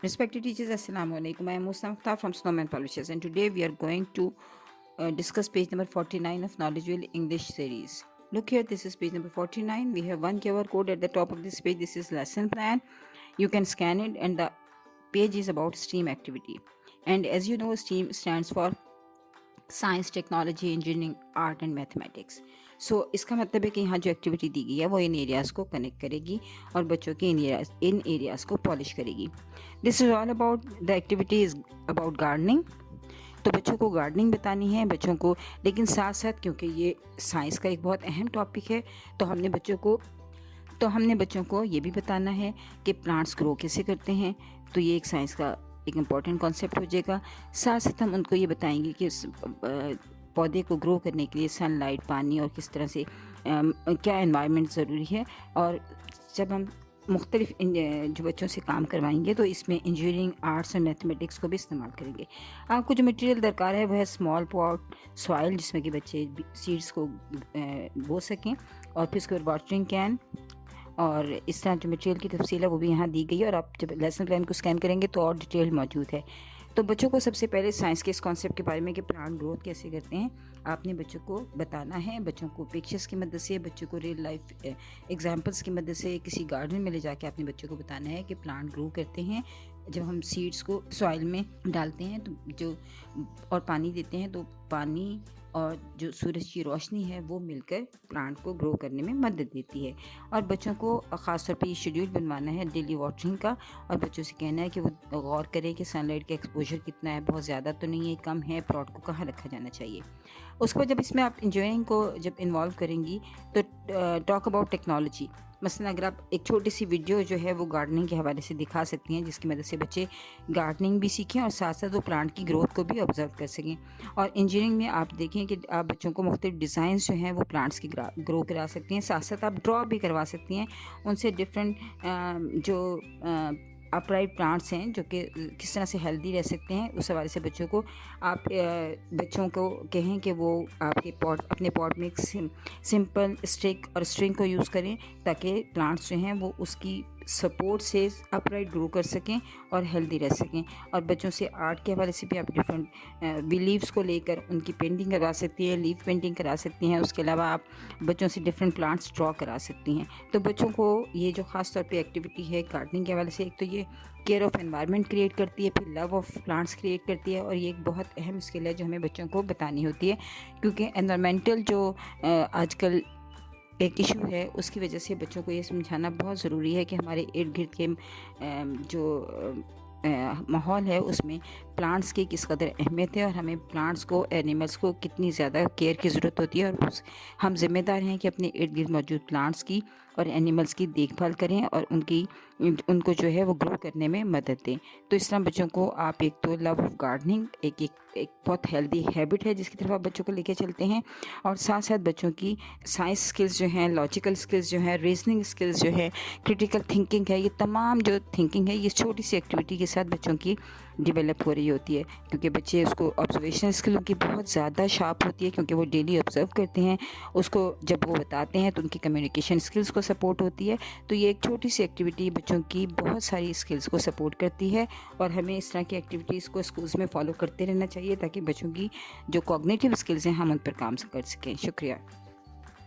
Respected teachers, Assalamu alaikum. I am Musa Mukhtar from Snowman Publishers, and today we are going to discuss page number 49 of Knowledgeville English series. Look here, this is page number 49. We have one QR code at the top of this page. This is lesson plan. You can scan it, and the page is about STEAM activity. And as you know, STEAM stands for science, technology, engineering, art and mathematics. So इसका मतलब है कि यहाँ जो activity दी गई है वो इन areas को कनेक्ट करेगी और बच्चों के इन एरियाज़ को पॉलिश करेगी। This is all about the activity is about gardening. तो बच्चों को गार्डनिंग बतानी है बच्चों को, लेकिन साथ साथ क्योंकि ये साइंस का एक बहुत अहम टॉपिक है तो हमने बच्चों को ये भी बताना है कि प्लांट्स ग्रो कैसे करते हैं। तो ये एक साइंस का एक इम्पॉर्टेंट कॉन्सेप्ट हो जाएगा। साथ साथ हम उनको ये बताएंगे कि पौधे को ग्रो करने के लिए सनलाइट, पानी और किस तरह से क्या एनवायरनमेंट ज़रूरी है। और जब हम मुख्तलिफ जो बच्चों से काम करवाएंगे तो इसमें इंजीनियरिंग, आर्ट्स और मैथमेटिक्स को भी इस्तेमाल करेंगे। आपको जो मटेरियल दरकार है वह है स्मॉल पॉट, सॉइल जिसमें कि बच्चे सीड्स को बो सकें, और फिर उसके बाद वाटरिंग कैन, और इस तरह जो मटेरियल की तफसील है वो भी यहाँ दी गई है। और आप जब लेसन प्लान को स्कैन करेंगे तो और डिटेल मौजूद है। तो बच्चों को सबसे पहले साइंस के इस कॉन्सेप्ट के बारे में कि प्लांट ग्रोथ कैसे करते हैं आपने बच्चों को बताना है। बच्चों को पिक्चर्स की मदद से, बच्चों को रियल लाइफ एग्जांपल्स की मदद से किसी गार्डन में ले जाके आपने बच्चों को बताना है कि प्लांट ग्रो करते हैं। जब हम सीड्स को सॉइल में डालते हैं तो जो और पानी देते हैं तो पानी और जो सूरज की रोशनी है वो मिलकर प्लांट को ग्रो करने में मदद देती है। और बच्चों को ख़ास तौर पे ये शेड्यूल बनवाना है डेली वाटरिंग का, और बच्चों से कहना है कि वो गौर करें कि सनलाइट का एक्सपोजर कितना है, बहुत ज़्यादा तो नहीं है, कम है, प्लॉट को कहाँ रखा जाना चाहिए। उसके बाद जब इसमें आप इंजॉइंग को जब इन्वॉल्व करेंगी तो टॉक अबाउट टेक्नोलॉजी। मसलन अगर आप एक छोटी सी वीडियो जो है वो गार्डनिंग के हवाले से दिखा सकती हैं जिसकी मदद से बच्चे गार्डनिंग भी सीखें और साथ साथ वो प्लांट की ग्रोथ को भी ऑब्जर्व कर सकें। और इंजीनियरिंग में आप देखें कि आप बच्चों को मुख्तलिफ डिज़ाइंस जो हैं वो प्लांट्स की ग्रो करा सकती हैं। साथ साथ आप ड्रॉ भी करवा सकती हैं उनसे डिफरेंट जो अपराइट प्लांट्स हैं जो कि किस तरह से हेल्दी रह सकते हैं। उस हवाले से बच्चों को आप बच्चों को कहें कि वो अपने पॉट में सिंपल स्टिक और स्ट्रिंग को यूज़ करें ताकि प्लांट्स जो हैं वो उसकी सपोर्ट से अपराइट ग्रो कर सकें और हेल्दी रह सकें। और बच्चों से आर्ट के हवाले से भी आप डिफरेंट लीव्स को लेकर उनकी पेंटिंग करवा सकती हैं, लीफ पेंटिंग करा सकती हैं। उसके अलावा आप बच्चों से डिफरेंट प्लांट्स ड्रॉ करा सकती हैं। तो बच्चों को ये जो ख़ास तौर पे एक्टिविटी है गार्डनिंग के हवाले से, एक तो ये केयर ऑफ़ एनवायरनमेंट क्रिएट करती है, फिर लव ऑफ़ प्लांट्स क्रिएट करती है, और ये एक बहुत अहम स्किल है जो हमें बच्चों को बतानी होती है। क्योंकि एनवायरमेंटल जो आजकल एक इशू है उसकी वजह से बच्चों को ये समझाना बहुत ज़रूरी है कि हमारे इर्द गिर्द के जो माहौल है उसमें प्लांट्स की किस कदर अहमियत है और हमें प्लांट्स को, एनिमल्स को कितनी ज़्यादा केयर की ज़रूरत होती है। और हम ज़िम्मेदार हैं कि अपने इर्द गिर्द मौजूद प्लांट्स की और एनिमल्स की देखभाल करें और उनको जो है वो ग्रो करने में मदद दें। तो इस तरह बच्चों को आप एक तो लव ऑफ गार्डनिंग एक बहुत हेल्दी हैबिट है जिसकी तरफ आप बच्चों को लेके चलते हैं, और साथ साथ बच्चों की साइंस स्किल्स जो हैं, लॉजिकल स्किल्स जो हैं, रीजनिंग स्किल्स जो है, क्रिटिकल थिंकिंग है, ये तमाम जो थिंकिंग है ये छोटी सी एक्टिविटी के साथ बच्चों की डेवलप हो रही होती है। क्योंकि बच्चे उसको ऑब्जर्वेशन स्किल उनकी बहुत ज़्यादा शार्प होती है क्योंकि वो डेली ऑब्जर्व करते हैं, उसको जब वो बताते हैं तो उनकी कम्युनिकेशन स्किल्स को सपोर्ट होती है। तो ये एक छोटी सी एक्टिविटी बच्चों की बहुत सारी स्किल्स को सपोर्ट करती है, और हमें इस तरह की एक्टिविटीज़ को स्कूल्स में फॉलो करते रहना चाहिए ताकि बच्चों की जो कॉग्निटिव स्किल्स हैं हम उन पर काम कर सकें। शुक्रिया।